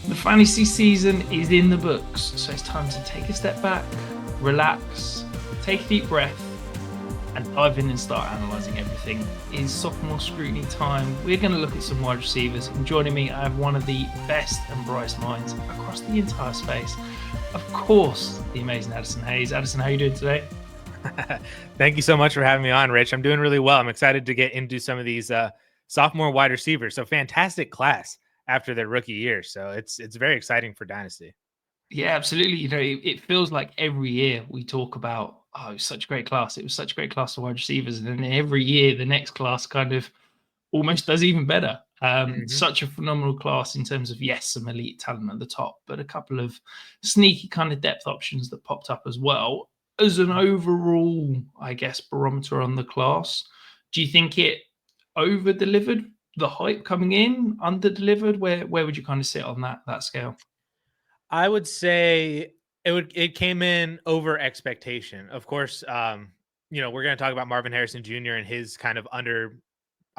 The fantasy season is in the books, so it's time to take a step back, relax, take a deep breath, and dive in and start analysing everything. It's sophomore scrutiny time. We're going to look at some wide receivers, and joining me, I have one of the best and brightest minds across the entire space. Of course, the amazing Addison Hayes. Addison, how are you doing today? Thank you so much for having me on, Rich. I'm doing really well. I'm excited to get into some of these sophomore wide receivers. So fantastic class after their rookie year. So it's very exciting for Dynasty. Yeah, absolutely. It feels like every year we talk about, oh, it was such a great class. It was such a great class of wide receivers. And then every year, the next class kind of almost does even better. Such a phenomenal class in terms of, yes, some elite talent at the top, but a couple of sneaky kind of depth options that popped up as well. As an overall, I guess, barometer on the class, do you think it over delivered the hype coming in, under delivered? Where would you kind of sit on that scale? I would say it came in over expectation. Of course, we're going to talk about Marvin Harrison Jr. and his kind of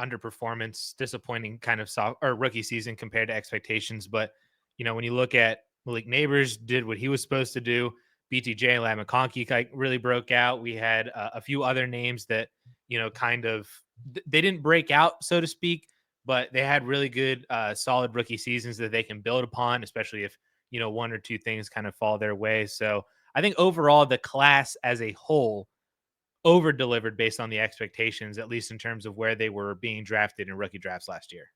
underperformance, disappointing kind of rookie season compared to expectations. But when you look at Malik Nabers, did what he was supposed to do. BTJ and McConkey really broke out. We had a few other names that they didn't break out, so to speak, but they had really good, solid rookie seasons that they can build upon, especially if one or two things kind of fall their way. So I think overall the class as a whole over delivered based on the expectations, at least in terms of where they were being drafted in rookie drafts last year.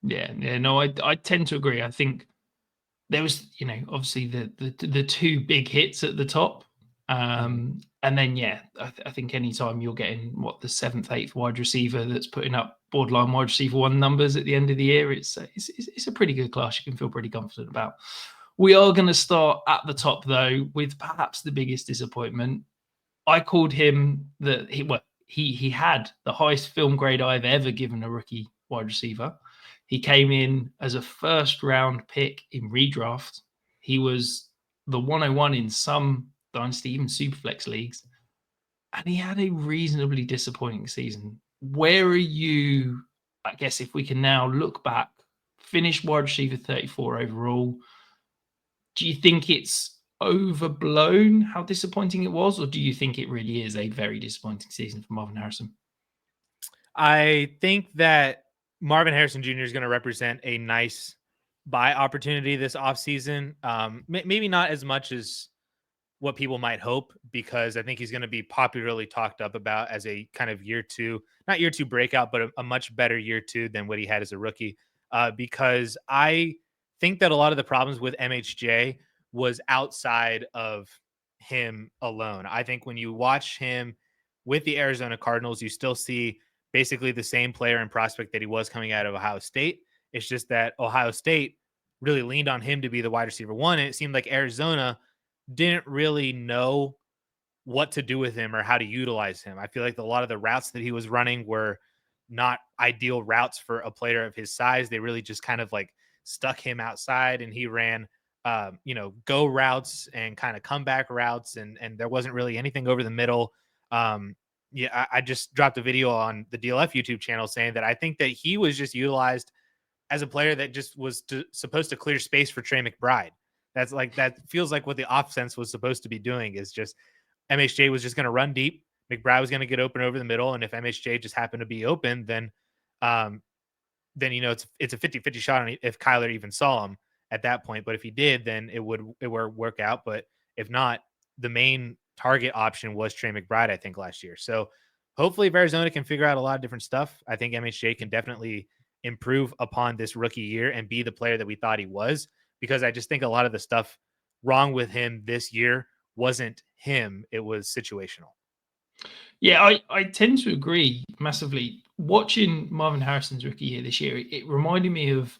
Yeah, no, I tend to agree. I think there was, obviously the two big hits at the top. And then, yeah, I think anytime you're getting the seventh, eighth wide receiver that's putting up borderline wide receiver one numbers at the end of the year, it's a pretty good class. You can feel pretty confident about. We are going to start at the top though with perhaps the biggest disappointment. I called him he had the highest film grade I've ever given a rookie wide receiver. He came in as a first round pick in redraft. He was the 101 in some Dynasty, even Superflex leagues. And he had a reasonably disappointing season. Where are you? I guess if we can now look back, finished wide receiver 34 overall. Do you think it's overblown how disappointing it was, or do you think it really is a very disappointing season for Marvin Harrison? I think that Marvin Harrison Jr. is going to represent a nice buy opportunity this offseason. Maybe not as much as what people might hope, because I think he's going to be popularly talked up about as a kind of not year two breakout, but a much better year two than what he had as a rookie. Because I think that a lot of the problems with MHJ was outside of him alone. I think when you watch him with the Arizona Cardinals, you still see basically the same player and prospect that he was coming out of Ohio State. It's just that Ohio State really leaned on him to be the wide receiver one. And it seemed like Arizona didn't really know what to do with him or how to utilize him. I feel like a lot of the routes that he was running were not ideal routes for a player of his size. They really just kind of like stuck him outside, and he ran go routes and kind of comeback routes, and there wasn't really anything over the middle. I just dropped a video on the DLF YouTube channel saying that I think that he was just utilized as a player that just was supposed to clear space for Trey McBride. That feels like what the offense was supposed to be doing, is just MHJ was just going to run deep. McBride was going to get open over the middle. And if MHJ just happened to be open, then it's a 50-50 shot on if Kyler even saw him at that point. But if he did, then it would work out. But if not, the main target option was Trey McBride, I think, last year. So hopefully if Arizona can figure out a lot of different stuff, I think MHJ can definitely improve upon this rookie year and be the player that we thought he was, because I just think a lot of the stuff wrong with him this year wasn't him. It was situational. Yeah, I tend to agree massively. Watching Marvin Harrison's rookie year this year, it reminded me of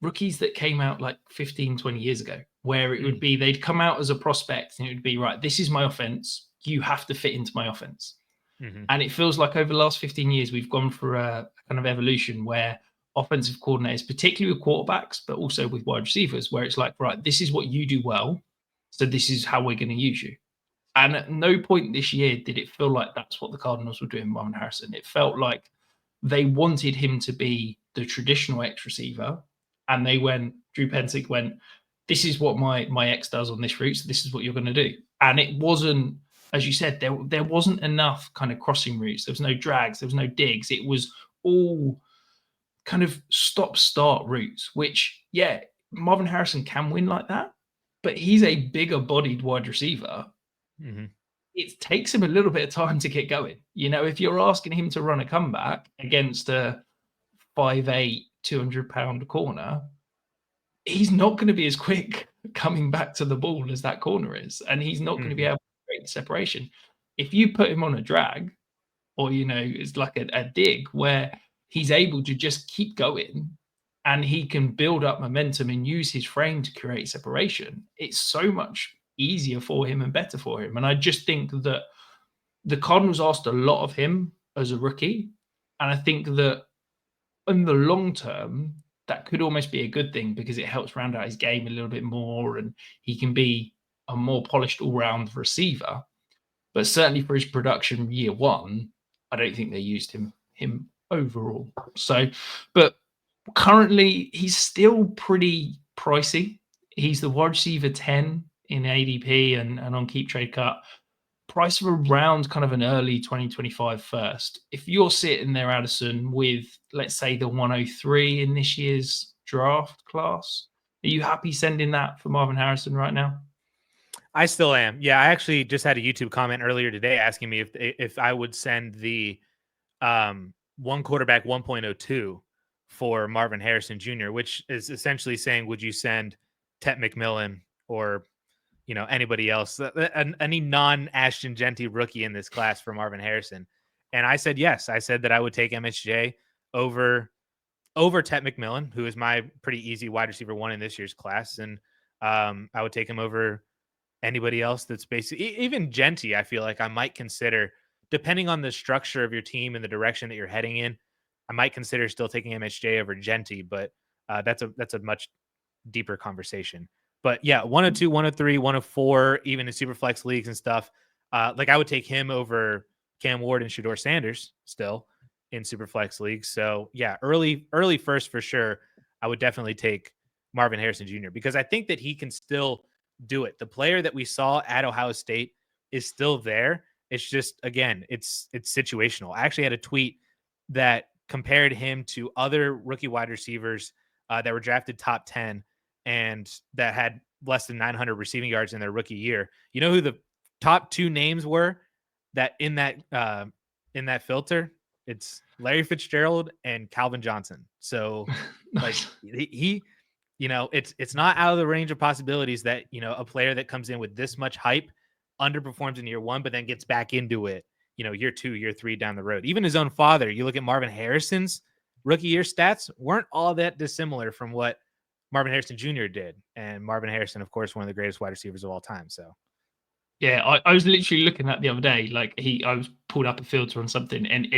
rookies that came out like 15, 20 years ago, where it would be they'd come out as a prospect and it would be, right, this is my offense. You have to fit into my offense. And it feels like over the last 15 years, we've gone through a kind of evolution where offensive coordinators, particularly with quarterbacks, but also with wide receivers, where it's like, right, this is what you do well. So this is how we're going to use you. And at no point this year did it feel like that's what the Cardinals were doing with Marvin Harrison. It felt like they wanted him to be the traditional X receiver, and Drew Pensick went, this is what my ex does on this route, so this is what you're going to do. And it wasn't, as you said, there wasn't enough kind of crossing routes. There was no drags, there was no digs. It was all kind of stop-start routes, which, yeah, Marvin Harrison can win like that, but he's a bigger bodied wide receiver. Mm-hmm. It takes him a little bit of time to get going. If you're asking him to run a comeback against a 5'8", 200-pound corner, he's not going to be as quick coming back to the ball as that corner is, and he's not going to be able to create the separation. If you put him on a drag, or it's like a dig where he's able to just keep going and he can build up momentum and use his frame to create separation, it's so much easier for him and better for him. And I just think that the Cardinals asked a lot of him as a rookie, and I think that in the long term, that could almost be a good thing because it helps round out his game a little bit more and he can be a more polished all-round receiver. But certainly for his production year one, I don't think they used him overall. So, but currently he's still pretty pricey. He's the wide receiver 10 in ADP and on Keep Trade Cut. Price of around kind of an early 2025 first. If you're sitting there, Addison, with, let's say, the 103 in this year's draft class, are you happy sending that for Marvin Harrison right now? I still am. Yeah, I actually just had a YouTube comment earlier today asking me if I would send the one quarterback 1.02 for Marvin Harrison Jr., which is essentially saying, would you send Tet McMillan or anybody else, any non-Ashton Genty rookie in this class for Marvin Harrison? And I said yes. I said that I would take MHJ over Tet McMillan, who is my pretty easy wide receiver one in this year's class, and I would take him over anybody else that's basically even Genty. I feel like I might consider, depending on the structure of your team and the direction that you're heading in, I might consider still taking MHJ over Genty, but that's a much deeper conversation. But yeah, 102, 103, 104, even in super flex leagues and stuff. Like I would take him over Cam Ward and Shedeur Sanders still in super flex leagues. So yeah, early first for sure. I would definitely take Marvin Harrison Jr. because I think that he can still do it. The player that we saw at Ohio State is still there. It's just, again, it's situational. I actually had a tweet that compared him to other rookie wide receivers that were drafted top 10 and that had less than 900 receiving yards in their rookie year. You know who the top two names were that in that filter? It's Larry Fitzgerald and Calvin Johnson. So like he it's not out of the range of possibilities that, a player that comes in with this much hype underperforms in year one, but then gets back into it, year two, year three down the road. Even his own father, you look at Marvin Harrison's rookie year stats, weren't all that dissimilar from what Marvin Harrison Jr. did. And Marvin Harrison, of course, one of the greatest wide receivers of all time. So yeah, I was literally looking at the other day, like I was pulled up a filter on something, and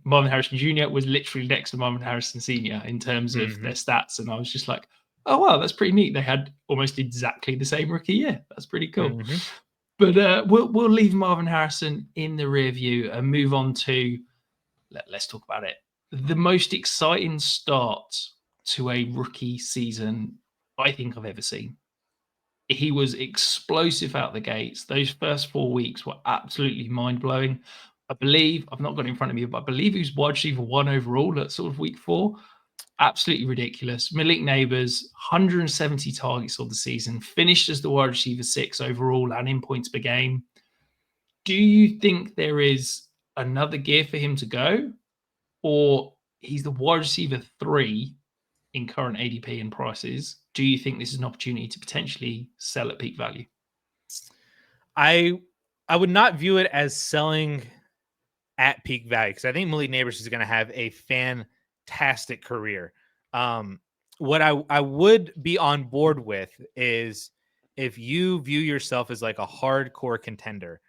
Marvin Harrison Jr. was literally next to Marvin Harrison Sr. in terms of their stats, and I was just like, oh wow, that's pretty neat. They had almost exactly the same rookie year. That's pretty cool. But we'll leave Marvin Harrison in the rear view and move on to let's talk about it. The most exciting start to a rookie season I think I've ever seen. He was explosive out the gates. Those first 4 weeks were absolutely mind-blowing. I believe, I've not got it in front of me, but I believe he was wide receiver 1 overall at sort of week 4. Absolutely ridiculous. Malik Nabers, 170 targets of the season, finished as the wide receiver 6 overall and in points per game. Do you think there is another gear for him to go? Or he's the wide receiver 3 in current ADP and prices? Do you think this is an opportunity to potentially sell at peak value? I would not view it as selling at peak value because I think Malik Nabers is going to have a fantastic career. What I would be on board with is if you view yourself as like a hardcore contender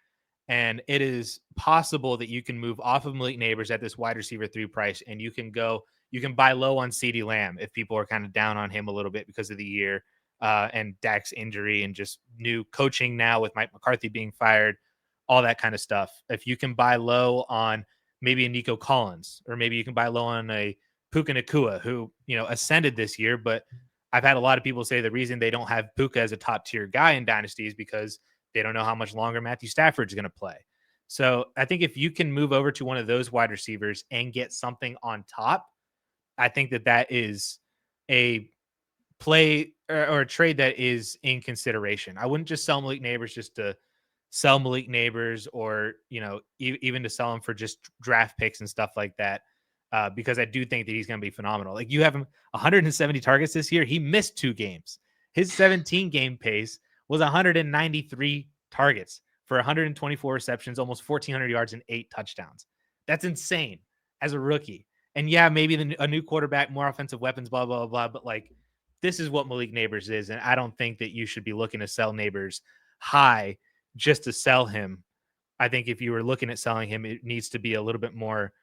and it is possible that you can move off of Malik Nabers at this wide receiver 3 price and you can buy low on CeeDee Lamb if people are kind of down on him a little bit because of the year and Dak's injury and just new coaching now with Mike McCarthy being fired, all that kind of stuff. If you can buy low on maybe a Nico Collins, or maybe you can buy low on a Puka Nacua, who, ascended this year, but I've had a lot of people say the reason they don't have Puka as a top tier guy in Dynasty is because they don't know how much longer Matthew Stafford's going to play. So I think if you can move over to one of those wide receivers and get something on top, I think that is a play or a trade that is in consideration. I wouldn't just sell Malik Nabers just to sell Malik Nabers, or, even to sell him for just draft picks and stuff like that. Because I do think that he's going to be phenomenal. Like, you have him 170 targets this year. He missed 2 games. His 17 game pace was 193 targets for 124 receptions, almost 1,400 yards and 8 touchdowns. That's insane as a rookie. And yeah, maybe a new quarterback, more offensive weapons, blah, blah, blah. But like, this is what Malik Nabers is. And I don't think that you should be looking to sell Nabers high just to sell him. I think if you were looking at selling him, it needs to be a little bit more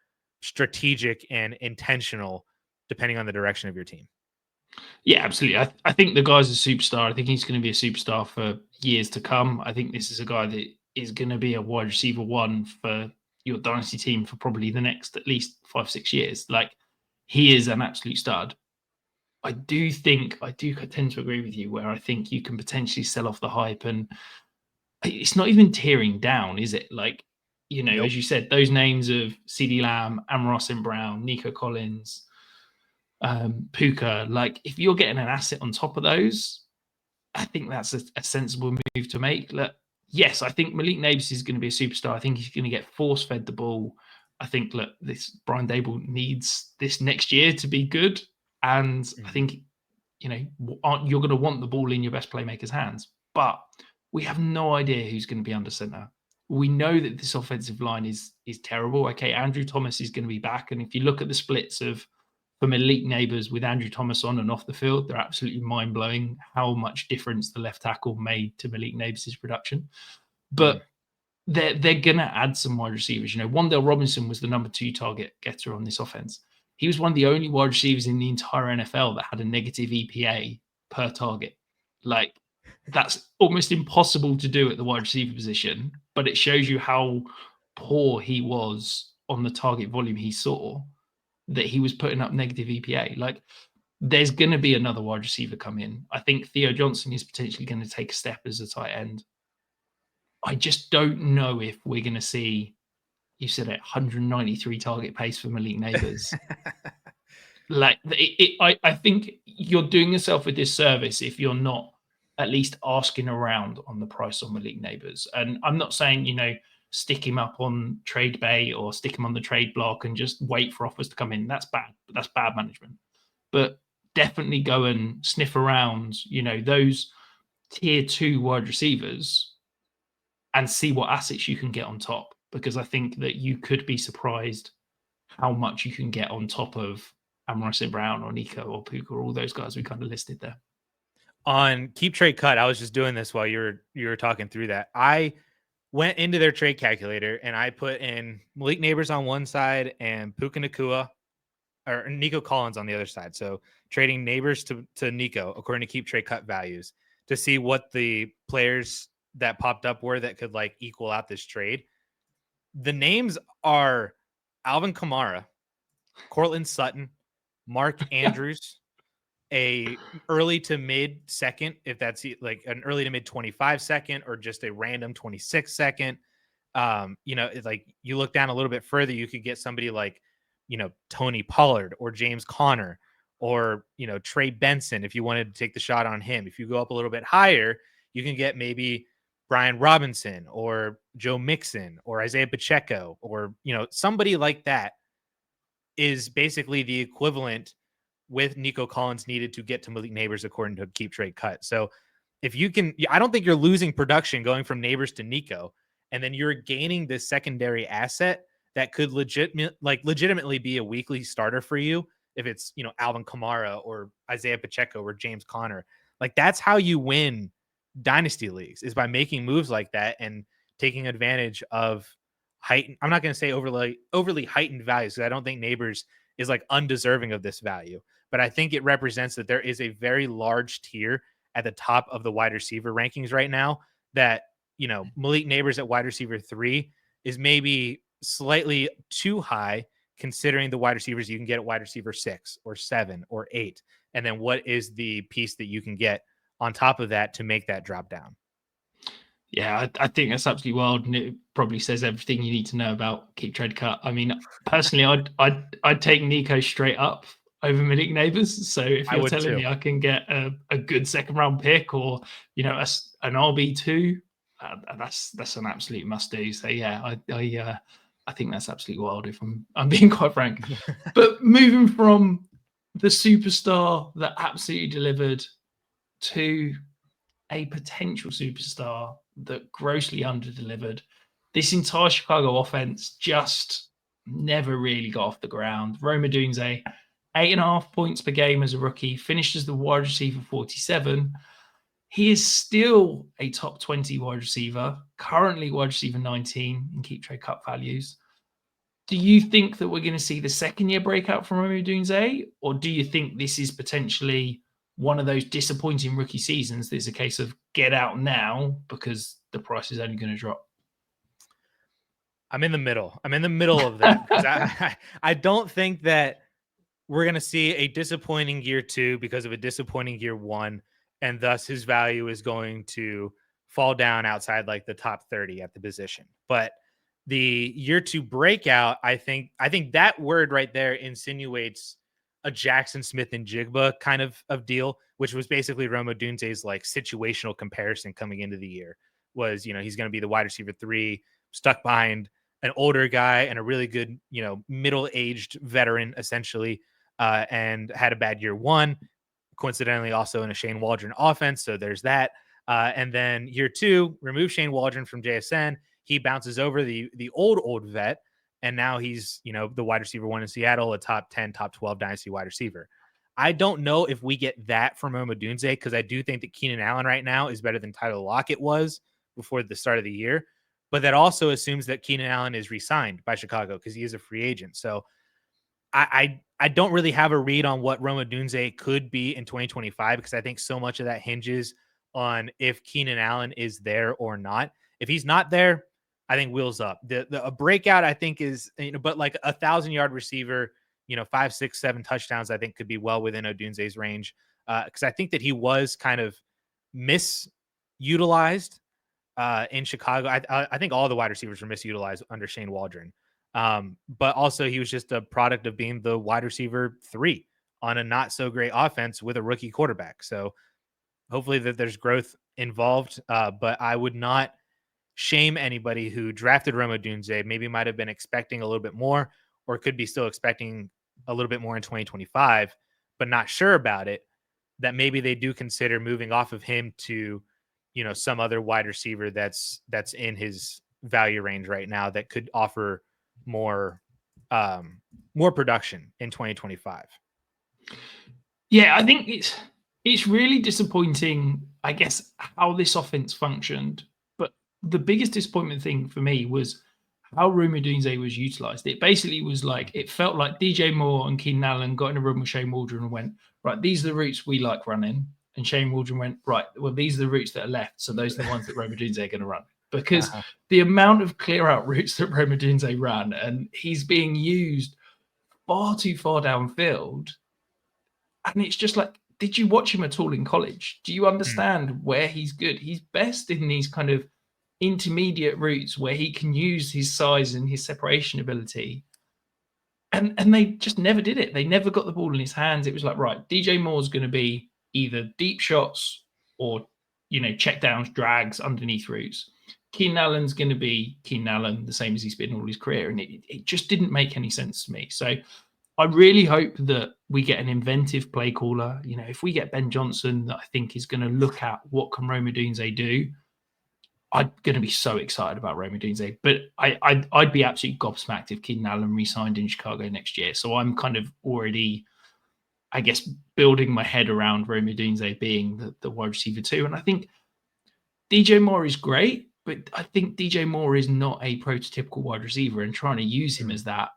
strategic and intentional depending on the direction of your team. Yeah, absolutely. I think the guy's a superstar. I think he's going to be a superstar for years to come. I think this is a guy that is going to be a wide receiver 1 for your Dynasty team for probably the next at least 5-6 years. Like, he is an absolute stud. I do tend to agree with you, where I think you can potentially sell off the hype, and it's not even tearing down, is it? Like, Nope. As you said, those names of CeeDee Lamb, Amon-Ra St. Brown, Nico Collins, Puka, like, if you're getting an asset on top of those, I think that's a sensible move to make. Look, yes, I think Malik Nabers is going to be a superstar. I think he's going to get force-fed the ball. I think, look, this Brian Daboll needs this next year to be good. And I think, you're going to want the ball in your best playmaker's hands. But we have no idea who's going to be under center. We know that this offensive line is terrible. Okay, Andrew Thomas is going to be back. And if you look at the splits for Malik Nabers with Andrew Thomas on and off the field, they're absolutely mind-blowing how much difference the left tackle made to Malik Nabers' production. But they're going to add some wide receivers. Wan'Dale Robinson was the number 2 target getter on this offense. He was one of the only wide receivers in the entire NFL that had a negative EPA per target. Like, that's almost impossible to do at the wide receiver position, but it shows you how poor he was on the target volume he saw, that he was putting up negative EPA. Like, there's going to be another wide receiver come in. I think Theo Johnson is potentially going to take a step as a tight end. I just don't know if we're going to see, you said it, 193 target pace for Malik Nabers. Like, I think you're doing yourself a disservice if you're not at least asking around on the price on Malik Nabers. And I'm not saying, stick him up on Trade Bay or stick him on the trade block and just wait for offers to come in. That's bad. That's bad management. But definitely go and sniff around, those tier 2 wide receivers and see what assets you can get on top. Because I think that you could be surprised how much you can get on top of Amon-Ra St. Brown or Nico or Puka or all those guys we kind of listed there. On Keep Trade Cut, I was just doing this while you were talking through that. I went into their trade calculator and I put in Malik Nabers on one side and Puka Nacua or Nico Collins on the other side. So trading Nabers to Nico according to Keep Trade Cut values to see what the players that popped up were that could like equal out this trade. The names are Alvin Kamara, Cortland Sutton, Mark Andrews, a early to mid second, if that's like an early to mid 25 second or just a random 26 second. Like you look down a little bit further, you could get somebody like, Tony Pollard or James Conner or, Trey Benson, if you wanted to take the shot on him. If you go up a little bit higher, you can get maybe Brian Robinson or Joe Mixon or Isaiah Pacheco or, somebody like that is basically the equivalent with Nico Collins needed to get to Malik Nabers according to Keep Trade Cut. So if you can, I don't think you're losing production going from Nabers to Nico, and then you're gaining this secondary asset that could legitimately be a weekly starter for you. If it's, Alvin Kamara or Isaiah Pacheco or James Conner, like that's how you win dynasty leagues, is by making moves like that and taking advantage of heightened. I'm not going to say overly heightened values, because I don't think Nabers is like undeserving of this value, but I think it represents that there is a very large tier at the top of the wide receiver rankings right now that, Malik Nabers at wide receiver 3 is maybe slightly too high considering the wide receivers you can get at wide receiver 6 or 7 or 8, and then what is the piece that you can get on top of that to make that drop down? Yeah, I think that's absolutely wild, and it probably says everything you need to know about keep trade cut. I mean, personally, I'd take Nico straight up over Malik Nabers. So if I you're would telling too. me I can get a good second round pick, or an RB2, that's an absolute must do. So yeah, I think that's absolutely wild, if I'm being quite frank. But moving from the superstar that absolutely delivered to a potential superstar that grossly underdelivered. This entire Chicago offense just never really got off the ground. Rome Odunze, 8.5 points per game as a rookie, finished as the wide receiver 47. He is still a top 20 wide receiver, currently wide receiver 19 in keep trade cut values. Do you think that we're going to see the second year breakout from Rome Odunze, or do you think this is potentially one of those disappointing rookie seasons that's a case of get out now because the price is only going to drop? I'm in the middle. I'm in the middle of that because I don't think that we're going to see a disappointing year 2 because of a disappointing year 1, and thus his value is going to fall down outside like the top 30 at the position. But the year 2 breakout, I think that word right there insinuates a Jackson Smith and Jigba kind of deal, which was basically Rome Odunze's like situational comparison coming into the year was, he's going to be the wide receiver 3 stuck behind an older guy and a really good, middle-aged veteran essentially, and had a bad year 1, coincidentally also in a Shane Waldron offense. So there's that. And then year 2, remove Shane Waldron from JSN. He bounces over the old vet, and now he's, the wide receiver 1 in Seattle, a top 10, top 12 dynasty wide receiver. I don't know if we get that from Odunze, because I do think that Keenan Allen right now is better than Tyler Lockett was before the start of the year. But that also assumes that Keenan Allen is re-signed by Chicago because he is a free agent. So I don't really have a read on what Rome Odunze could be in 2025, because I think so much of that hinges on if Keenan Allen is there or not. If he's not there, I think wheels up. A breakout, I think, is, but like 1,000-yard receiver, 5, 6, 7 touchdowns, I think could be well within Odunze's range. Because I think that he was kind of misutilized in Chicago. I think all the wide receivers were misutilized under Shane Waldron. But also he was just a product of being the wide receiver 3 on a not so great offense with a rookie quarterback. So hopefully that there's growth involved. But I would not shame anybody who drafted Rome Odunze, maybe might have been expecting a little bit more, or could be still expecting a little bit more in 2025, but not sure about it, that maybe they do consider moving off of him to, some other wide receiver that's in his value range right now that could offer more production in 2025. Yeah, I think it's really disappointing, I guess, how this offense functioned. But the biggest disappointment thing for me was how Rome Odunze was utilized. It basically was like, it felt like DJ Moore and Keenan Allen got in a room with Shane Waldron and went, right, these are the routes we like running. And Shane Waldron went, right, well, these are the routes that are left. So those are the ones that Rome Odunze are going to run. Because the amount of clear out routes that Rome Odunze ran, and he's being used far too far downfield. And it's just like, did you watch him at all in college? Do you understand where he's good? He's best in these kind of intermediate routes where he can use his size and his separation ability. And they just never did it. They never got the ball in his hands. It was like, right, DJ Moore's going to be either deep shots or, check downs, drags, underneath routes. Keenan Allen's going to be Keenan Allen, the same as he's been all his career. And it just didn't make any sense to me. So I really hope that we get an inventive play caller. If we get Ben Johnson, that I think is going to look at what can Rome Odunze do, I'm going to be so excited about Rome Odunze. But I'd be absolutely gobsmacked if Keenan Allen re-signed in Chicago next year. So I'm kind of already, I guess, building my head around Rome Odunze being the wide receiver 2. And I think DJ Moore is great, but I think DJ Moore is not a prototypical wide receiver, and trying to use him as that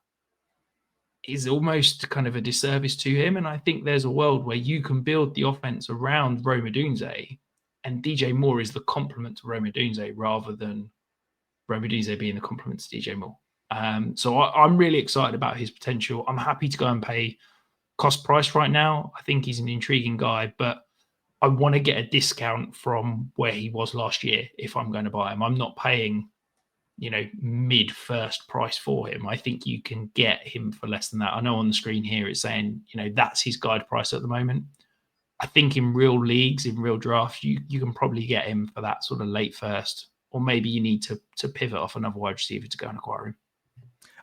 is almost kind of a disservice to him. And I think there's a world where you can build the offense around Rome Odunze, and DJ Moore is the complement to Rome Odunze rather than Rome Odunze being the complement to DJ Moore. So I'm really excited about his potential. I'm happy to go and pay cost price right now. I think he's an intriguing guy, but I want to get a discount from where he was last year if I'm going to buy him. I'm not paying, mid first price for him. I think you can get him for less than that. I know on the screen here it's saying, that's his guide price at the moment. I think in real leagues, in real drafts, you can probably get him for that sort of late first, or maybe you need to pivot off another wide receiver to go and acquire him.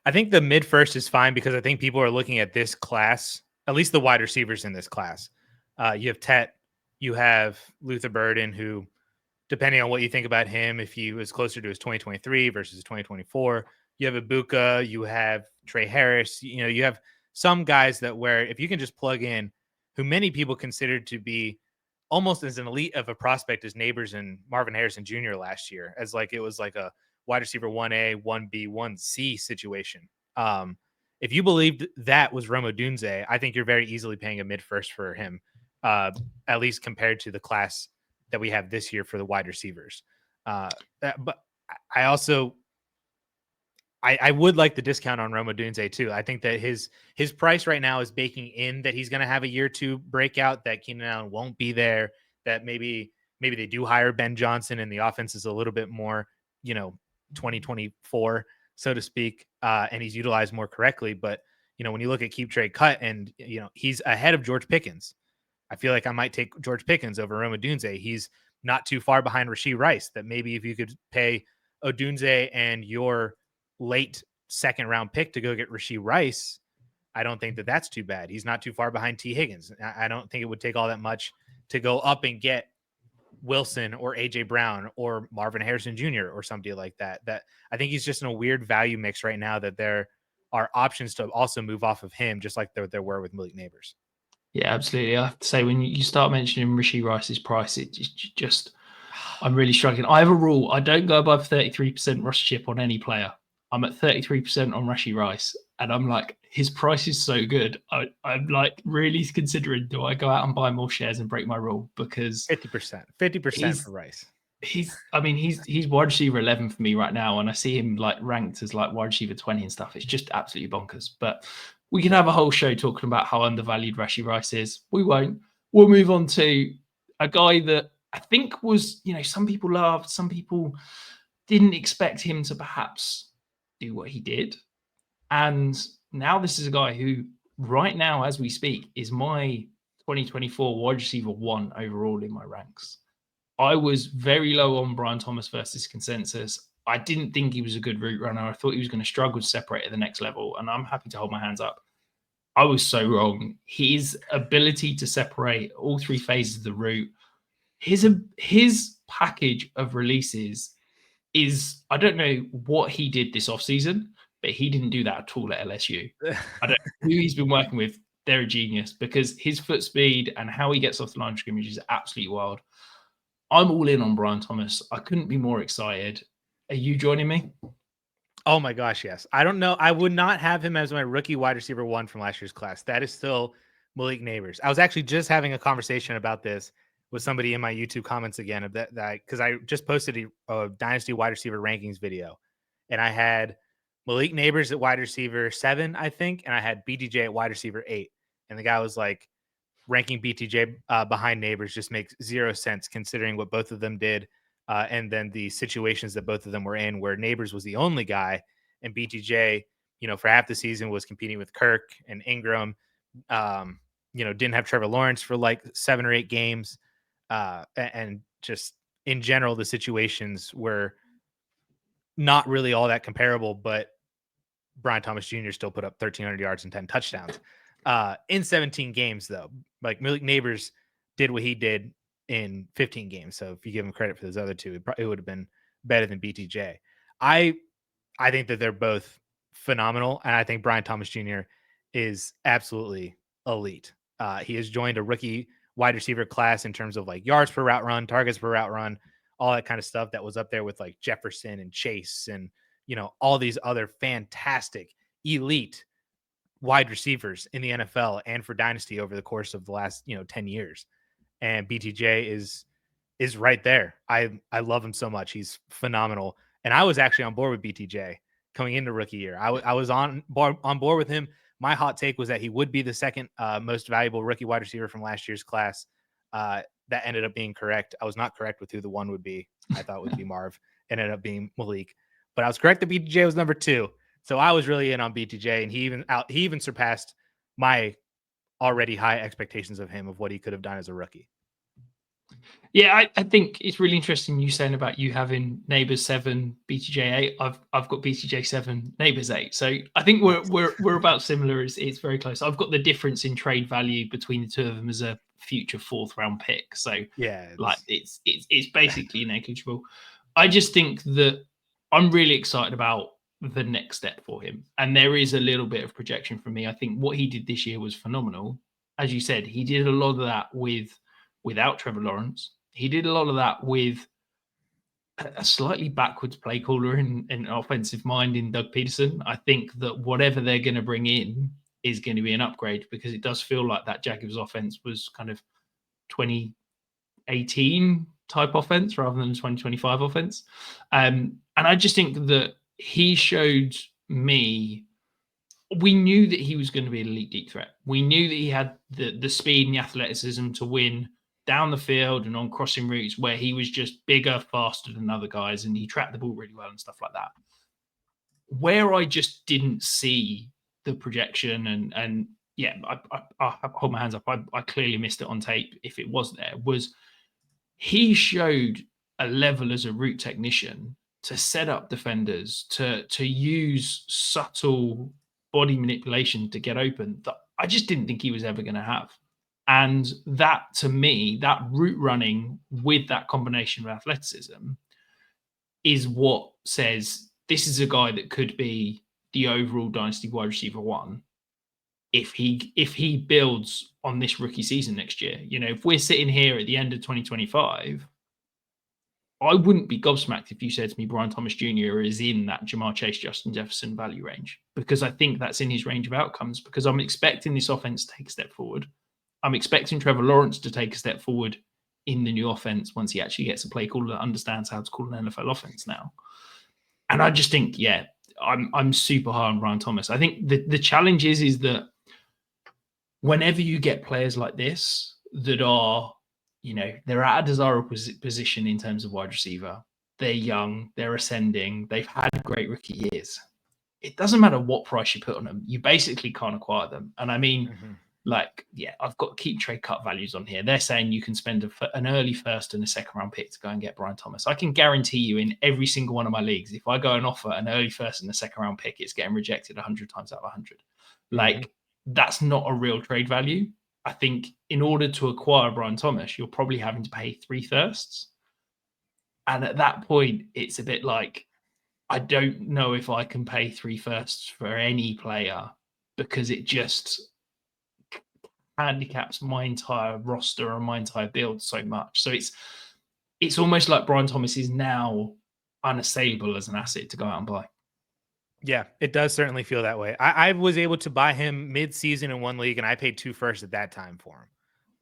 I think the mid first is fine because I think people are looking at this class, at least the wide receivers in this class. You have Tet, you have Luther Burden, who, depending on what you think about him, if he was closer to his 2023 versus 2024, you have Ibuka, you have Trey Harris, you have some guys that where if you can just plug in, who many people considered to be almost as an elite of a prospect as Nabers and Marvin Harrison Jr. last year, as like it was like a wide receiver 1A, 1B, 1C situation. If you believed that was Rome Odunze, I think you're very easily paying a mid first for him, at least compared to the class that we have this year for the wide receivers. But I also I would like the discount on Rome Odunze too. I think that his price right now is baking in that he's going to have a year two breakout, that Keenan Allen won't be there, that maybe they do hire Ben Johnson and the offense is a little bit more, 2024, so to speak, and he's utilized more correctly. But, when you look at keep trade cut and, he's ahead of George Pickens. I feel like I might take George Pickens over Rome Odunze. He's not too far behind Rashee Rice, that maybe if you could pay Odunze and your late second round pick to go get Rashee Rice, I don't think that that's too bad. He's not too far behind T. Higgins. I don't think it would take all that much to go up and get Wilson or AJ Brown or Marvin Harrison Jr. or somebody like that. That I think he's just in a weird value mix right now, that there are options to also move off of him, just like there were with Malik Nabers. Yeah, absolutely. I have to say, when you start mentioning Rashee Rice's price, it just I'm really struggling. I have a rule. I don't go above 33% rush chip on any player. I'm at 33% on Rashee Rice, and I'm like, his price is so good. I'm like really considering, do I go out and buy more shares and break my rule? Because 50% for Rice. He's wide receiver 11 for me right now, and I see him like ranked as like wide receiver 20 and stuff. It's just absolutely bonkers. But we can have a whole show talking about how undervalued Rashee Rice is. We won't. We'll move on to a guy that I think was, some people loved, some people didn't expect him to perhaps do what he did. And now this is a guy who, right now, as we speak, is my 2024 wide receiver 1 overall in my ranks. I was very low on Brian Thomas versus consensus. I didn't think he was a good route runner. I thought he was going to struggle to separate at the next level, and I'm happy to hold my hands up. I was so wrong. His ability to separate all three phases of the route, his package of releases is, I don't know what he did this offseason, but he didn't do that at all at LSU. I don't know who he's been working with. They're a genius, because his foot speed and how he gets off the line of scrimmage is absolutely wild. I'm all in on Brian Thomas. I couldn't be more excited. Are you joining me? Oh my gosh, yes. I don't know. I would not have him as my rookie wide receiver 1 from last year's class. That is still Malik Nabers. I was actually just having a conversation about this with somebody in my YouTube comments again, of that because I just posted a Dynasty wide receiver rankings video, and I had Malik Nabers at wide receiver 7, I think, and I had BTJ at wide receiver 8. And the guy was like, ranking BTJ behind Nabers just makes zero sense considering what both of them did. And then the situations that both of them were in, where Nabers was the only guy and BTJ, for half the season was competing with Kirk and Ingram, didn't have Trevor Lawrence for like 7 or 8 games. And just in general, the situations were not really all that comparable, but Brian Thomas Jr. still put up 1,300 yards and 10 touchdowns. In 17 games, though, like Malik Nabers did what he did in 15 games. So if you give him credit for those other two, it would have been better than BTJ. I think that they're both phenomenal, and I think Brian Thomas Jr. is absolutely elite. He has joined a rookie wide receiver class in terms of like yards per route run, targets per route run, all that kind of stuff that was up there with like Jefferson and Chase and all these other fantastic elite wide receivers in the NFL and for Dynasty over the course of the last 10 years. And BTJ is right there. I love him so much. He's phenomenal. And I was actually on board with BTJ coming into rookie year. I was on board with him. My hot take was that he would be the second most valuable rookie wide receiver from last year's class. That ended up being correct. I was not correct with who the one would be. I thought it would be Marv. It ended up being Malik. But I was correct that BTJ was number 2. So I was really in on BTJ, and he even surpassed my already high expectations of him of what he could have done as a rookie. Yeah, I think it's really interesting you saying about you having Nabers 7, BTJ 8. I've got BTJ 7, Nabers 8. So I think we're about similar. It's very close. I've got the difference in trade value between the two of them as a future 4th round pick. So yeah, it's basically negligible. I just think that I'm really excited about the next step for him. And there is a little bit of projection for me. I think what he did this year was phenomenal. As you said, he did a lot of that without Trevor Lawrence. He did a lot of that with a slightly backwards play caller in an offensive mind in Doug Peterson. I think that whatever they're going to bring in is going to be an upgrade, because it does feel like that Jaguars offense was kind of 2018 type offense rather than 2025 offense. And I just think that he showed me, we knew that he was going to be an elite deep threat. We knew that he had the speed and the athleticism to win down the field and on crossing routes where he was just bigger, faster than other guys, and he tracked the ball really well and stuff like that. Where I just didn't see the projection, and yeah, I hold my hands up. I clearly missed it on tape if it was there, was he showed a level as a route technician to set up defenders, to use subtle body manipulation to get open that I just didn't think he was ever going to have. And that, to me, that route running with that combination of athleticism is what says this is a guy that could be the overall Dynasty wide receiver 1 if he builds on this rookie season next year. You know, if we're sitting here at the end of 2025, I wouldn't be gobsmacked if you said to me Brian Thomas Jr. is in that Jamar Chase, Justin Jefferson value range, because I think that's in his range of outcomes, because I'm expecting this offense to take a step forward. I'm expecting Trevor Lawrence to take a step forward in the new offense once he actually gets a play caller that understands how to call an NFL offense now. And I just think, yeah, I'm super high on Brian Thomas. I think the challenge is that whenever you get players like this that are, you know, they're at a desirable position in terms of wide receiver, they're young, they're ascending, they've had great rookie years, it doesn't matter what price you put on them, you basically can't acquire them. And I mean, like, yeah, I've got keep trade cut values on here. They're saying you can spend an early first and a second round pick to go and get Brian Thomas. I can guarantee you in every single one of my leagues, if I go and offer an early first and a second round pick, it's getting rejected 100 times out of 100. Like, that's not a real trade value. I think in order to acquire Brian Thomas, you're probably having to pay 3 firsts. And at that point, it's a bit like, I don't know if I can pay 3 firsts for any player, because it just handicaps my entire roster and my entire build so much. So it's almost like Brian Thomas is now unassailable as an asset to go out and buy. Yeah, it does certainly feel that way. I was able to buy him mid-season in one league, and I paid 2 firsts at that time for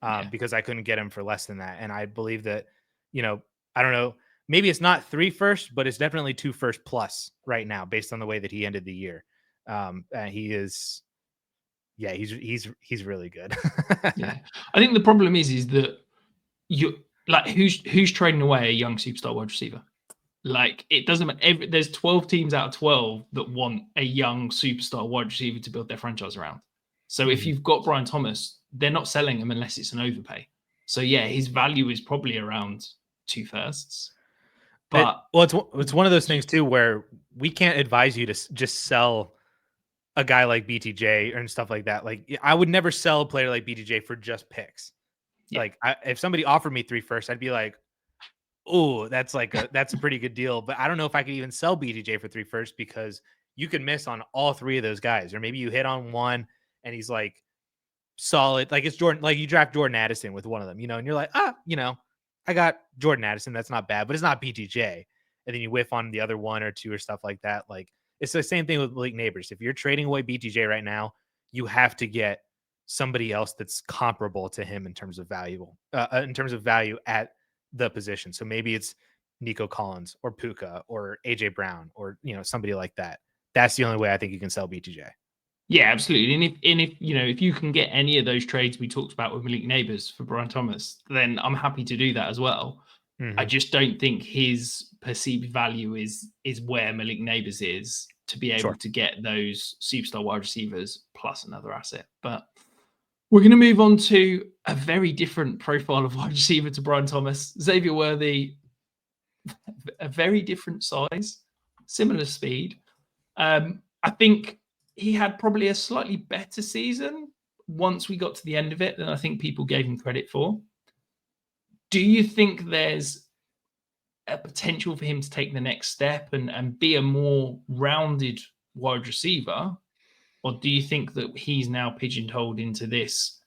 him because I couldn't get him for less than that. And I believe that, you know, I don't know, maybe it's not 3 firsts, but it's definitely 2 first plus right now based on the way that he ended the year. He is, yeah, he's really good. Yeah, I think the problem is that you like who's trading away a young superstar wide receiver. Like, it doesn't matter. There's 12 teams out of 12 that want a young superstar wide receiver to build their franchise around. So if you've got Brian Thomas, they're not selling him unless it's an overpay. So yeah, his value is probably around 2 firsts. But it's one of those things too where we can't advise you to just sell a guy like BTJ and stuff like that. Like, I would never sell a player like BTJ for just picks. Yeah. Like, if somebody offered me 3 firsts, I'd be like, oh, that's a pretty good deal. But I don't know if I could even sell BTJ for 3 firsts, because you could miss on all 3 of those guys, or maybe you hit on one and he's like solid. Like, it's Jordan, like you draft Jordan Addison with one of them, you know, and you're like, you know, I got Jordan Addison. That's not bad, but it's not BTJ. And then you whiff on the other 1 or 2 or stuff like that. Like, it's the same thing with Malik Nabers. If you're trading away BTJ right now, you have to get somebody else that's comparable to him in terms of value at the position. So maybe it's Nico Collins or Puka or AJ Brown or, you know, somebody like that. that's the only way I think you can sell BTJ. Yeah, absolutely. And if if you can get any of those trades we talked about with Malik Nabers for Brian Thomas, then I'm happy to do that as well. I just don't think his perceived value is where Malik Nabers is to be able to get those superstar wide receivers plus another asset. But we're going to move on to a very different profile of wide receiver to Brian Thomas. Xavier Worthy, a very different size, similar speed. I think he had probably a slightly better season once we got to the end of it than I think people gave him credit for. Do you think there's a potential for him to take the next step and be a more rounded wide receiver? Or do you think that he's now pigeonholed into this?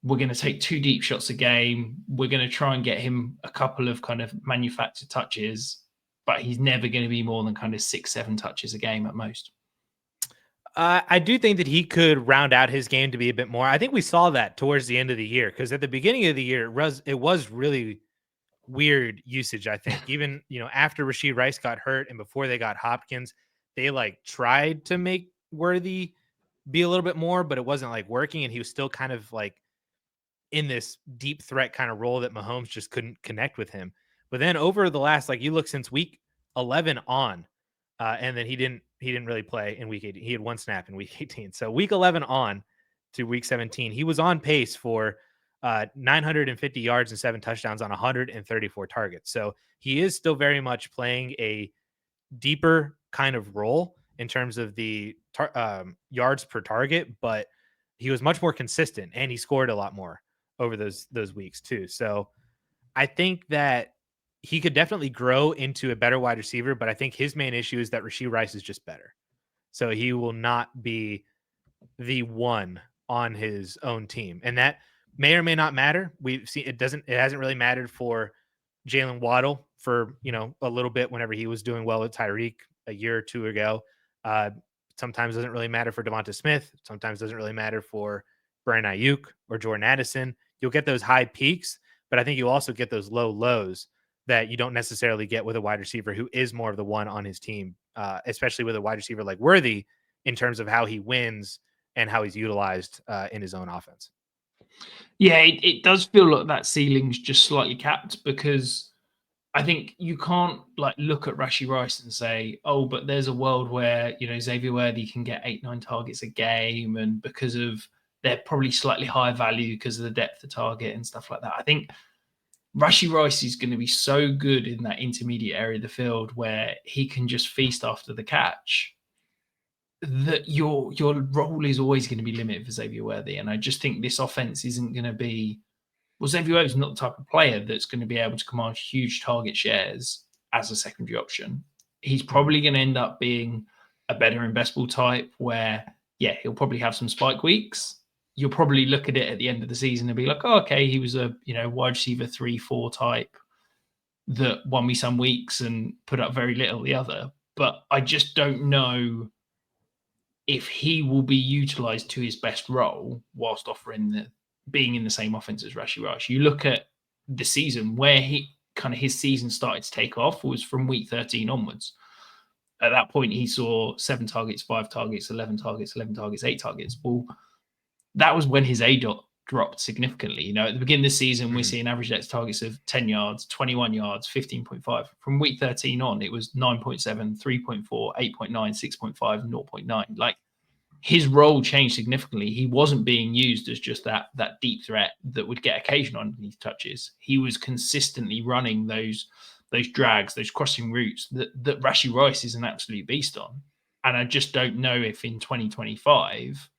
We're going to take 2 deep shots a game. We're going to try and get him a couple of kind of manufactured touches, but he's never going to be more than kind of 6-7 touches a game at most. I do think that he could round out his game to be a bit more. I think we saw that towards the end of the year, because at the beginning of the year, it was really weird usage. I think even, after Rashee Rice got hurt and before they got Hopkins, they like tried to make Worthy be a little bit more, but it wasn't like working. And he was still kind of like in this deep threat kind of role that Mahomes just couldn't connect with him. But then over the last, like you look since week 11 on, and then he didn't really play in week 18. He had 1 snap in week 18. So week 11 on to week 17, he was on pace for 950 yards and 7 touchdowns on 134 targets. So he is still very much playing a deeper kind of role in terms of the yards per target, but he was much more consistent and he scored a lot more over those weeks too. So I think that he could definitely grow into a better wide receiver, but I think his main issue is that Rashee Rice is just better. So he will not be the one on his own team. And that may or may not matter. We've seen it hasn't really mattered for Jalen Waddle for, a little bit whenever he was doing well with Tyreek a year or 2 ago. Sometimes doesn't really matter for Devonta Smith. Sometimes doesn't really matter for Brian Ayuk or Jordan Addison. You'll get those high peaks, but I think you also get those low lows that you don't necessarily get with a wide receiver who is more of the one on his team, especially with a wide receiver like Worthy in terms of how he wins and how he's utilized in his own offense. Yeah, it does feel like that ceiling's just slightly capped, because I think you can't look at Rashee Rice and say, oh, but there's a world where, Xavier Worthy can get 8-9 targets a game, and because of they're probably slightly higher value because of the depth of target and stuff like that. I think Rashee Rice is going to be so good in that intermediate area of the field where he can just feast after the catch, that your role is always going to be limited for Xavier Worthy. And I just think this offense isn't going to be, Xavier Worthy's not the type of player that's going to be able to command huge target shares as a secondary option. He's probably going to end up being a better investable type where, he'll probably have some spike weeks. You'll probably look at it at the end of the season and be like, oh, okay, he was a wide receiver 3-4 type that won me some weeks and put up very little the other. But I just don't know if he will be utilized to his best role whilst being in the same offense as Rashee Rice. You look at the season where his season started to take off was from week 13 onwards. At that point, he saw 7 targets, 5 targets, 11 targets, 11 targets, 8 targets. Well, that was when his A-dot dropped significantly. At the beginning of the season, we're seeing average depth targets of 10 yards, 21 yards, 15.5. From week 13 on, it was 9.7, 3.4, 8.9, 6.5, 0.9. His role changed significantly. He wasn't being used as just that deep threat that would get occasional underneath touches. He was consistently running those drags, those crossing routes that Rashee Rice is an absolute beast on. And I just don't know if in 2025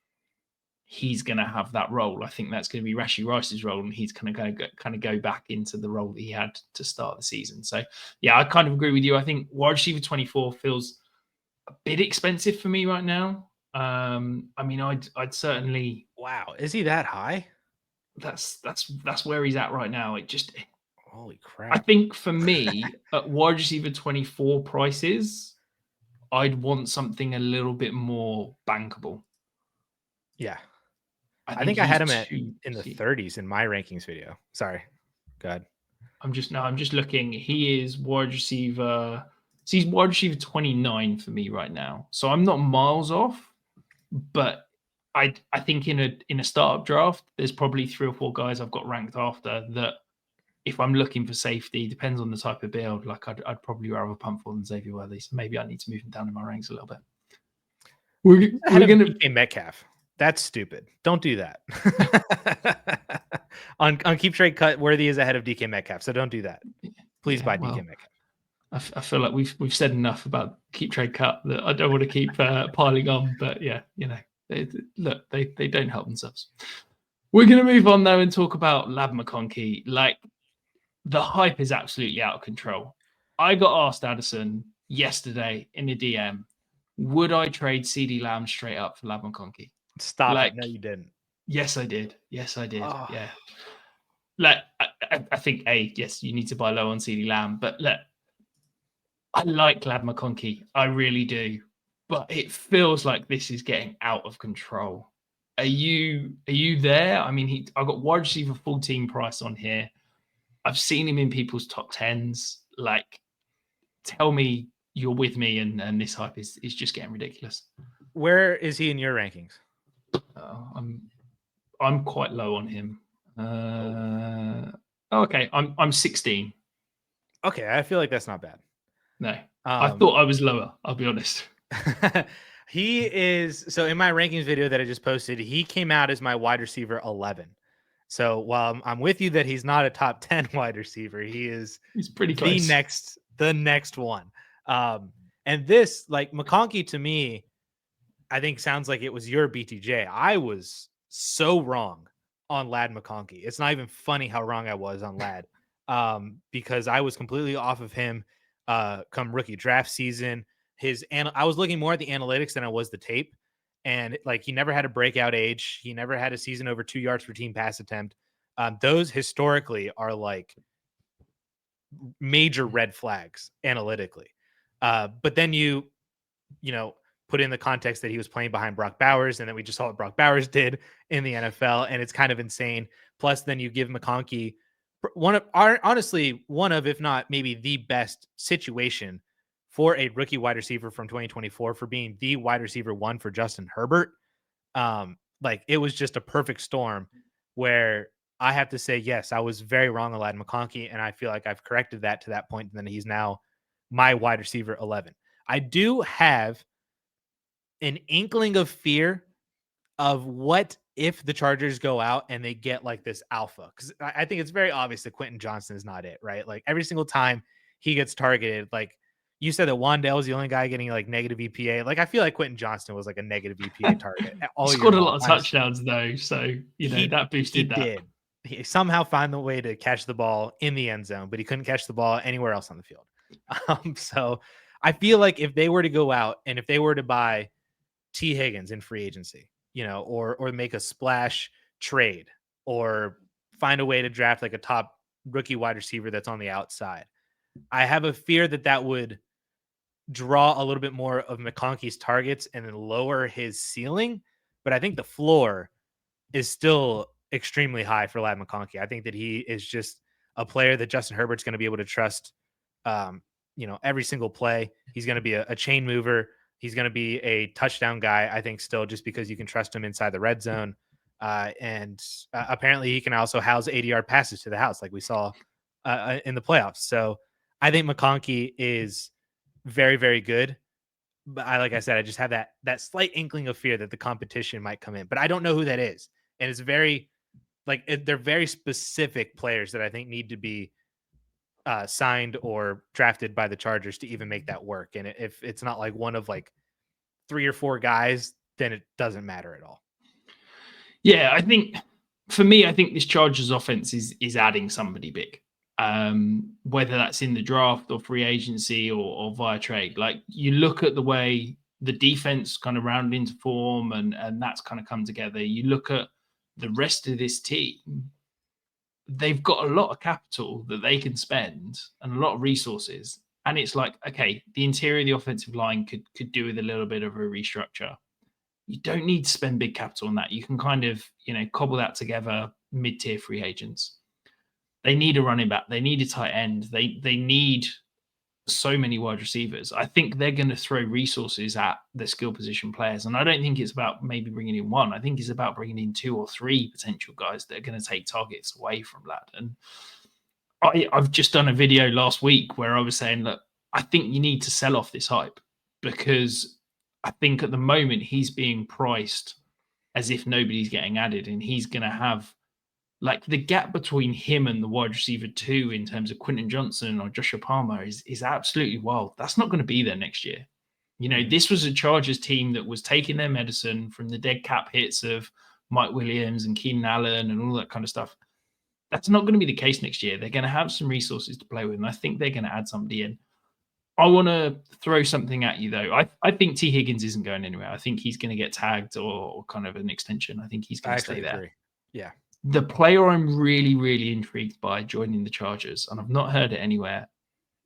he's going to have that role. I think that's going to be Rashee Rice's role, and he's going to go back into the role that he had to start the season. So, I kind of agree with you. I think wide receiver 24 feels a bit expensive for me right now. I'd certainly. Wow, is he that high? That's where he's at right now. Holy crap! I think for me, at wide receiver 24 prices, I'd want something a little bit more bankable. Yeah, I think I had him in the 30s in my rankings video. Sorry, go ahead. I'm just looking. He is wide receiver So he's wide receiver 29 for me right now. So I'm not miles off, but I think in a startup draft, there's probably 3 or 4 guys I've got ranked after that. If I'm looking for safety, depends on the type of build. Like I'd probably rather punt for than Xavier Worthy. So maybe I need to move him down in my ranks a little bit. We're gonna DK Metcalf. That's stupid. Don't do that. on keep trade cut, Worthy is ahead of DK Metcalf, so don't do that. Please buy DK Metcalf. I feel like we've said enough about keep trade cut that I don't want to keep piling on. But yeah, they don't help themselves. We're going to move on though and talk about Lab McConkey. Like the hype is absolutely out of control. I got asked Addison yesterday in a DM, would I trade CD Lamb straight up for Lab McConkey? Stop it. No, you didn't. Yes, I did. Oh. Yeah. Like I think yes, you need to buy low on CD Lamb, but look, I like Lab McConkey. I really do. But it feels like this is getting out of control. Are you there? I mean, I got wide receiver full team price on here. I've seen him in people's top 10s. Like, tell me you're with me and this hype is just getting ridiculous. Where is he in your rankings? I'm quite low on him. Okay, I'm 16. Okay, I feel like that's not bad. No, I thought I was lower. I'll be honest. He is. So in my rankings video that I just posted, he came out as my wide receiver 11. So while I'm with you that he's not a top 10 wide receiver, he's pretty close. The next one. And this, like McConkey to me, I think sounds like it was your BTJ. I was so wrong on Lad McConkey. It's not even funny how wrong I was on Lad. Because I was completely off of him come rookie draft season. I was looking more at the analytics than I was the tape. And like, he never had a breakout age. He never had a season over 2 yards per team pass attempt. Those historically are like major red flags analytically. But then you put in the context that he was playing behind Brock Bowers, and then we just saw what Brock Bowers did in the NFL, and it's kind of insane. Plus, then you give McConkey one of, if not maybe the best situation for a rookie wide receiver from 2024 for being the wide receiver 1 for Justin Herbert. Like it was just a perfect storm where I have to say, yes, I was very wrong on Lad McConkey, and I feel like I've corrected that to that point, and then he's now my wide receiver 11. I do have an inkling of fear of what if the Chargers go out and they get like this alpha, because I think it's very obvious that Quentin Johnston is not it, right? Like every single time he gets targeted, like you said that Wandale is the only guy getting like negative EPA. Like I feel like Quentin Johnston was like a negative EPA target. He scored a lot of touchdowns though, so that boosted that. Did. He somehow found the way to catch the ball in the end zone, but he couldn't catch the ball anywhere else on the field. So I feel like if they were to go out and if they were to buy T. Higgins in free agency, or make a splash trade or find a way to draft like a top rookie wide receiver that's on the outside, I have a fear that would draw a little bit more of McConkey's targets and then lower his ceiling. But I think the floor is still extremely high for Lad McConkey. I think that he is just a player that Justin Herbert's going to be able to trust, every single play. He's going to be a chain mover. He's going to be a touchdown guy, I think, still, just because you can trust him inside the red zone. And apparently he can also house 80-yard passes to the house like we saw in the playoffs. So I think McConkey is very, very good. But like I said, I just have that slight inkling of fear that the competition might come in. But I don't know who that is. And it's they're very specific players that I think need to be signed or drafted by the Chargers to even make that work. And if it's not like one of like 3 or 4 guys, then it doesn't matter at all. Yeah, I think for me, this Chargers offense is adding somebody big, whether that's in the draft or free agency or via trade. Like you look at the way the defense kind of rounded into form and that's kind of come together. You look at the rest of this team, they've got a lot of capital that they can spend and a lot of resources. And it's like, okay, the interior of the offensive line could do with a little bit of a restructure. You don't need to spend big capital on that. You can kind of, cobble that together mid-tier free agents. They need a running back. They need a tight end. They need so many wide receivers. I think they're going to throw resources at the skill position players. And I don't think it's about maybe bringing in one. I think it's about bringing in 2 or 3 potential guys that are going to take targets away from Lad. And I've just done a video last week where I was saying, look, I think you need to sell off this hype, because I think at the moment he's being priced as if nobody's getting added, and he's going to have, like, the gap between him and the wide receiver 2 in terms of Quentin Johnson or Joshua Palmer is absolutely wild. That's not going to be there next year. You know, this was a Chargers team that was taking their medicine from the dead cap hits of Mike Williams and Keenan Allen and all that kind of stuff. That's not going to be the case next year. They're going to have some resources to play with, and I think they're going to add somebody in. I want to throw something at you, though. I think T. Higgins isn't going anywhere. I think he's going to get tagged or kind of an extension. I think he's going to stay there. Agree. Yeah. The player I'm really, really intrigued by joining the Chargers, and I've not heard it anywhere,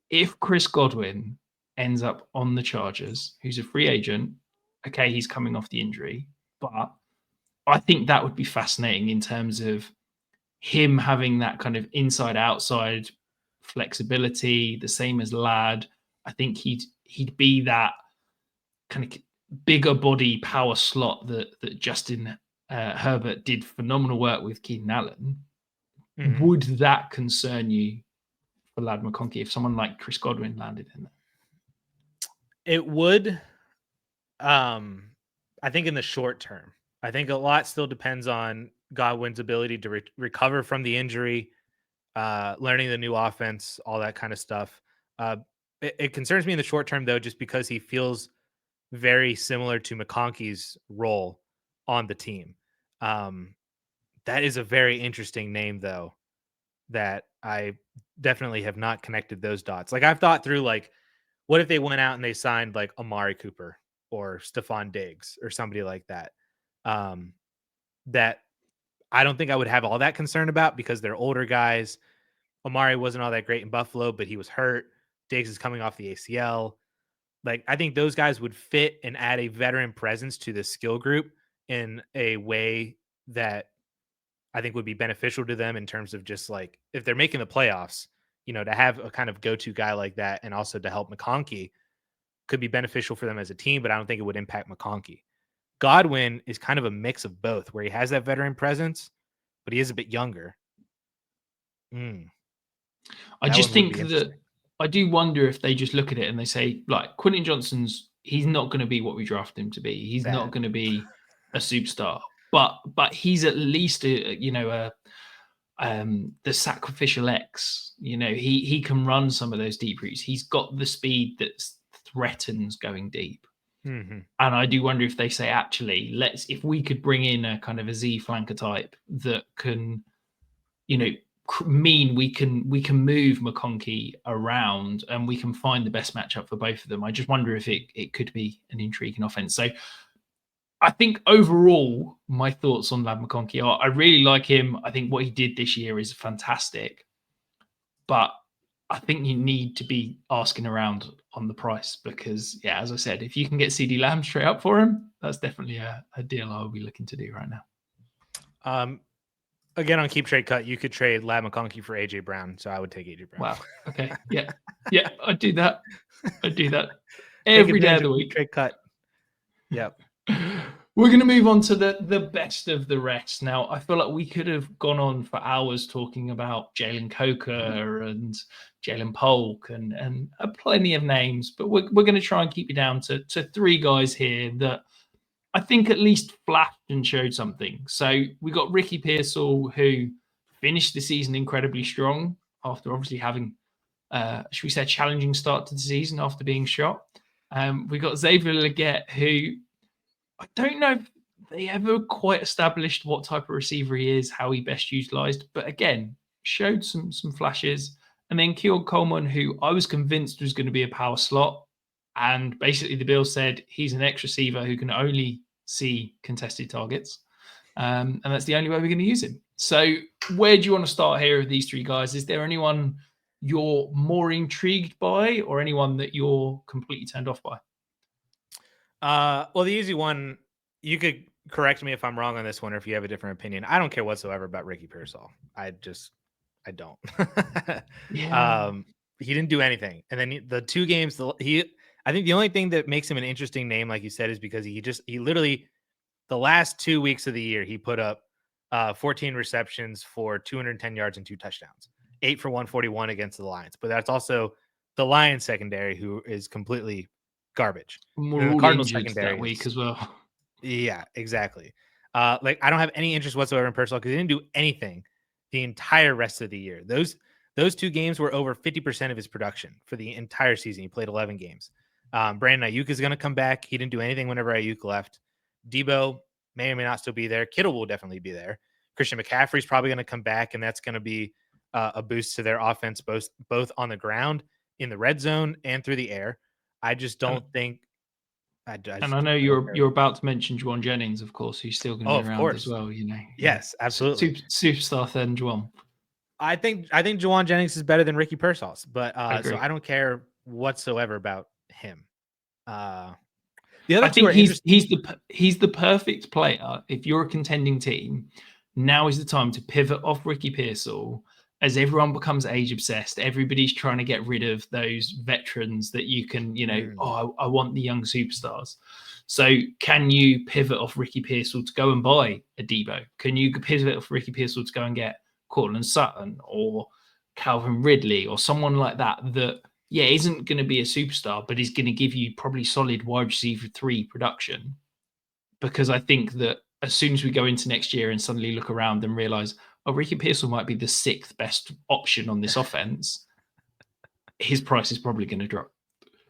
if Chris Godwin ends up on the Chargers, who's a free agent, okay, he's coming off the injury, but I think that would be fascinating in terms of him having that kind of inside-outside flexibility, the same as Ladd. I think he'd be that kind of bigger body power slot that Justin Herbert did phenomenal work with Keenan Allen. Mm-hmm. Would that concern you for Ladd McConkey if someone like Chris Godwin landed in there? It would. I think in the short term. I think a lot still depends on Godwin's ability to recover from the injury, learning the new offense, all that kind of stuff. It concerns me in the short term, though, just because he feels very similar to McConkey's role on the team. That is a very interesting name, though, that I definitely have not connected those dots. Like, I've thought through, like, what if they went out and they signed like Amari Cooper or Stephon Diggs or somebody like that? That I don't think I would have all that concern about, because they're older guys. Amari wasn't all that great in Buffalo, but he was hurt. Diggs is coming off the ACL. Like, I think those guys would fit and add a veteran presence to the skill group in a way that I think would be beneficial to them in terms of just like, if they're making the playoffs, you know, to have a kind of go-to guy like that, and also to help McConkey, could be beneficial for them as a team, but I don't think it would impact McConkey. Godwin is kind of a mix of both, where he has that veteran presence, but he is a bit younger. I just think that I do wonder if they just look at it and they say, like, Quentin Johnson's, he's not going to be what we drafted him to be. He's not going to be a superstar, but he's at least the sacrificial X. You know, he can run some of those deep routes. He's got the speed that threatens going deep. Mm-hmm. And I do wonder if they say, actually, if we could bring in a kind of a Z flanker type that can, you know, mean we can move McConkey around and we can find the best matchup for both of them. I just wonder if it could be an intriguing offense. So I think overall, my thoughts on Ladd McConkey are, I really like him. I think what he did this year is fantastic, but I think you need to be asking around on the price, because, yeah, as I said, if you can get CeeDee Lamb straight up for him, that's definitely a deal I'll be looking to do right now. Again, on Keep Trade Cut, you could trade Ladd McConkey for AJ Brown, so I would take AJ Brown. Wow. Okay. Yeah. Yeah, I'd do that. Every day of the week. Trade Cut. Yep. We're going to move on to the best of the rest. Now, I feel like we could have gone on for hours talking about Jalen Coker and Jalen Polk and plenty of names, but we're going to try and keep you down to 3 guys here that I think at least flashed and showed something. So we got Ricky Pearsall, who finished the season incredibly strong after obviously having, should we say, a challenging start to the season after being shot. We got Xavier Legette, who I don't know if they ever quite established what type of receiver he is, how he best utilized, but again, showed some flashes. And then Keon Coleman, who I was convinced was going to be a power slot. And basically the Bills said he's an X receiver who can only see contested targets. And that's the only way we're going to use him. So where do you want to start here with these 3 guys? Is there anyone you're more intrigued by, or anyone that you're completely turned off by? Well, the easy one, you could correct me if I'm wrong on this one, or if you have a different opinion. I don't care whatsoever about Ricky Pearsall. I don't. Yeah. he didn't do anything. And then the 2 games, I think the only thing that makes him an interesting name, like you said, is because he literally the last 2 weeks of the year, he put up 14 receptions for 210 yards and 2 touchdowns, 8 for 141 against the Lions. But that's also the Lions secondary, who is completely garbage. We're The all Cardinals injured secondary that week as well. Yeah, exactly. Like I don't have any interest whatsoever in Pearsall because he didn't do anything the entire rest of the year. Those 2 games were over 50% of his production for the entire season. He played 11 games. Brandon Ayuk is going to come back. He didn't do anything whenever Ayuk left. Debo may or may not still be there. Kittle will definitely be there. Christian McCaffrey's probably going to come back, and that's going to be a boost to their offense, both on the ground, in the red zone, and through the air. I just don't think. I know you're about to mention Juwan Jennings, of course, who's still going to be around as well. Yes, absolutely. Superstar then Juwan. I think Juwan Jennings is better than Ricky Pearsall, but so I don't care whatsoever about him. The other two are he's the perfect player. If you're a contending team, now is the time to pivot off Ricky Pearsall. As everyone becomes age obsessed, everybody's trying to get rid of those veterans that you can, I want the young superstars. So can you pivot off Ricky Pearsall to go and buy a Debo? Can you pivot off Ricky Pearsall to go and get Cortland Sutton or Calvin Ridley or someone like that isn't going to be a superstar, but is going to give you probably solid wide receiver 3 production? Because I think that as soon as we go into next year and suddenly look around and realize, Ricky Pearsall might be the 6th best option on this offense, his price is probably going to drop.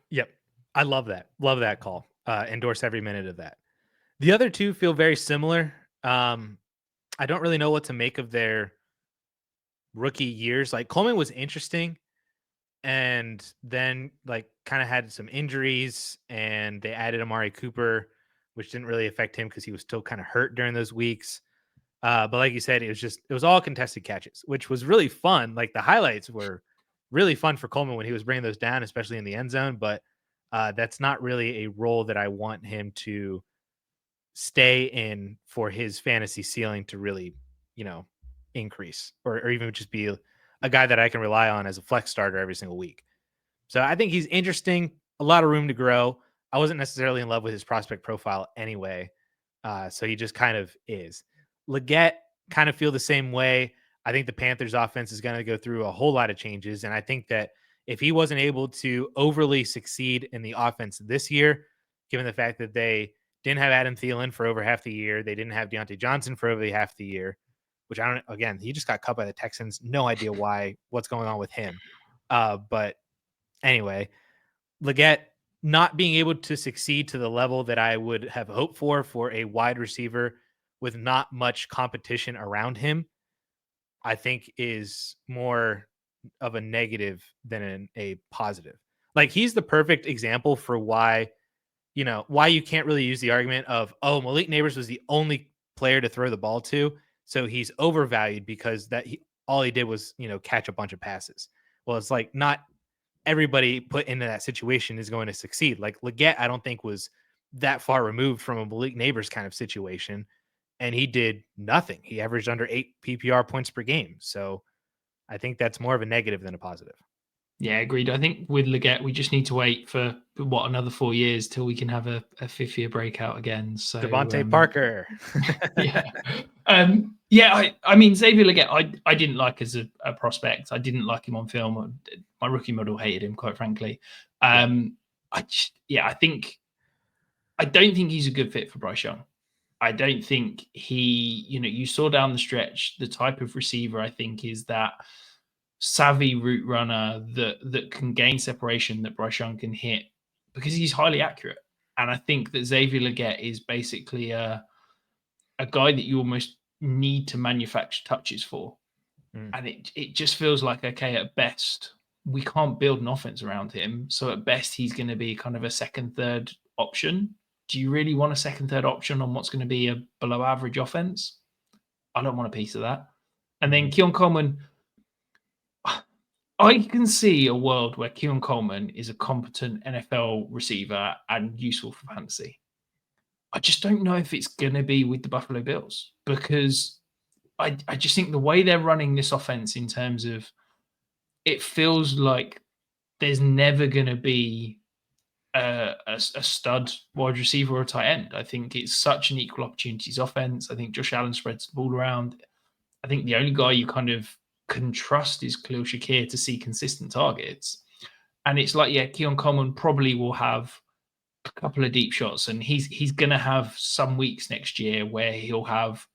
Yep. I love that. Love that call. Endorse every minute of that. The other 2 feel very similar. I don't really know what to make of their rookie years. Like Coleman was interesting, and then like kind of had some injuries, and they added Amari Cooper, which didn't really affect him because he was still kind of hurt during those weeks. But like you said, it was all contested catches, which was really fun. Like the highlights were really fun for Coleman when he was bringing those down, especially in the end zone. But that's not really a role that I want him to stay in for his fantasy ceiling to really, increase or even just be a guy that I can rely on as a flex starter every single week. So I think he's interesting, a lot of room to grow. I wasn't necessarily in love with his prospect profile anyway. So he just kind of is. Legette kind of feel the same way. I think the Panthers offense is going to go through a whole lot of changes. And I think that if he wasn't able to overly succeed in the offense this year, given the fact that they didn't have Adam Thielen for over half the year, they didn't have Deontay Johnson for over half the year, which he just got cut by the Texans. No idea what's going on with him. But anyway, Legette not being able to succeed to the level that I would have hoped for a wide receiver with not much competition around him, I think is more of a negative than a positive. Like he's the perfect example for why you can't really use the argument of, Malik Nabers was the only player to throw the ball to, so he's overvalued because all he did was, catch a bunch of passes. Well, it's like not everybody put into that situation is going to succeed. Like Legette, I don't think was that far removed from a Malik Nabers kind of situation. And he did nothing. He averaged under 8 PPR points per game. So I think that's more of a negative than a positive. Yeah, agreed. I think with Legette, we just need to wait for another 4 years till we can have a 5th-year breakout again. So Devontae Parker. I mean, Xavier Legette, I didn't like as a prospect. I didn't like him on film. My rookie model hated him, quite frankly. I don't think he's a good fit for Bryce Young. I don't think you saw down the stretch, the type of receiver I think is that savvy route runner that can gain separation that Bryce Young can hit because he's highly accurate. And I think that Xavier Legette is basically a guy that you almost need to manufacture touches for. And it just feels like, okay, at best, we can't build an offense around him. So at best, he's going to be kind of a second, third option. Do you really want a second, third option on what's going to be a below average offense? I don't want a piece of that. And then Keon Coleman, I can see a world where Keon Coleman is a competent NFL receiver and useful for fantasy. I just don't know if it's going to be with the Buffalo Bills because I just think the way they're running this offense in terms of it feels like there's never going to be a stud wide receiver or a tight end. I think it's such an equal opportunities offense. I think Josh Allen spreads the ball around. I think the only guy you kind of can trust is Khalil Shakir to see consistent targets. And it's like, yeah, Keon Coleman probably will have a couple of deep shots, and he's going to have some weeks next year where he'll have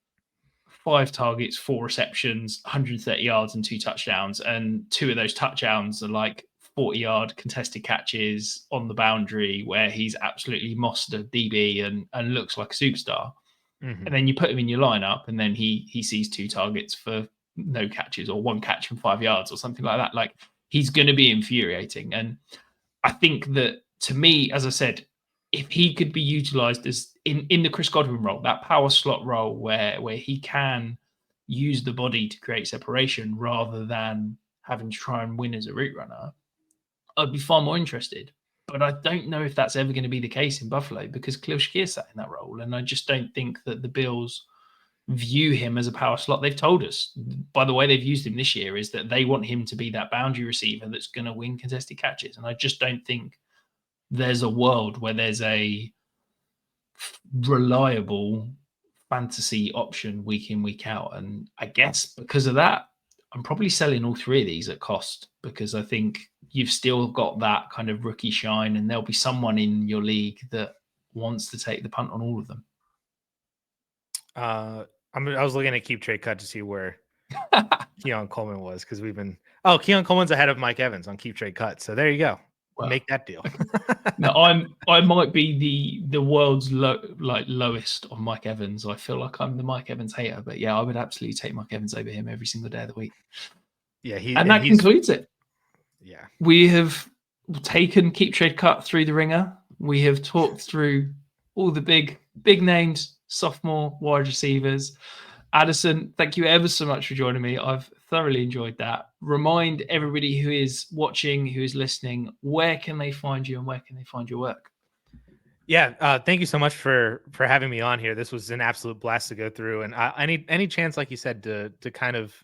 5 targets, 4 receptions, 130 yards, and 2 touchdowns. And 2 of those touchdowns are like 40-yard contested catches on the boundary where he's absolutely mossed a DB and looks like a superstar. Mm-hmm. And then you put him in your lineup, and then he sees 2 targets for no catches, or 1 catch from 5 yards, or something like that. Like, he's going to be infuriating. And I think that, to me, as I said, if he could be utilized as in the Chris Godwin role, that power slot role where he can use the body to create separation rather than having to try and win as a route runner, I'd be far more interested. But I don't know if that's ever going to be the case in Buffalo, because Khalil Shakir sat in that role. And I just don't think that the Bills view him as a power slot. They've told us, by the way they've used him this year, is that they want him to be that boundary receiver that's going to win contested catches. And I just don't think there's a world where there's a reliable fantasy option week in, week out. And I guess because of that, I'm probably selling all 3 of these at cost, because I think you've still got that kind of rookie shine, and there'll be someone in your league that wants to take the punt on all of them. I was looking at Keep Trade Cut to see where Keon Coleman was, because Keon Coleman's ahead of Mike Evans on Keep Trade Cut. So there you go. Well, make that deal. No, I might be the world's lowest on Mike Evans. I feel like I'm the Mike Evans hater, but yeah, I would absolutely take Mike Evans over him every single day of the week. Yeah, that concludes it. Yeah, we have taken Keep Trade Cut through the ringer. We have talked through all the big names, sophomore wide receivers. Addison, thank you ever so much for joining me. I've thoroughly enjoyed that. Remind everybody who is watching, who is listening, where can they find you and where can they find your work? Yeah, thank you so much for having me on here. This was an absolute blast to go through, and any chance, like you said, to kind of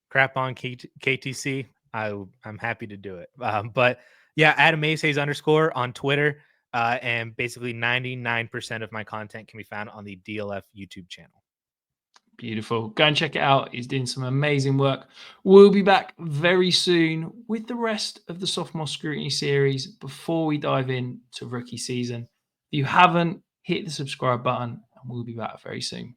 crap on KTC, I'm happy to do it. But yeah, Adam Hayes _ on Twitter, and basically 99% of my content can be found on the DLF YouTube channel. Beautiful. Go and check it out. He's doing some amazing work. We'll be back very soon with the rest of the Sophomore Scrutiny series before we dive in to rookie season. If you haven't, hit the subscribe button, and we'll be back very soon.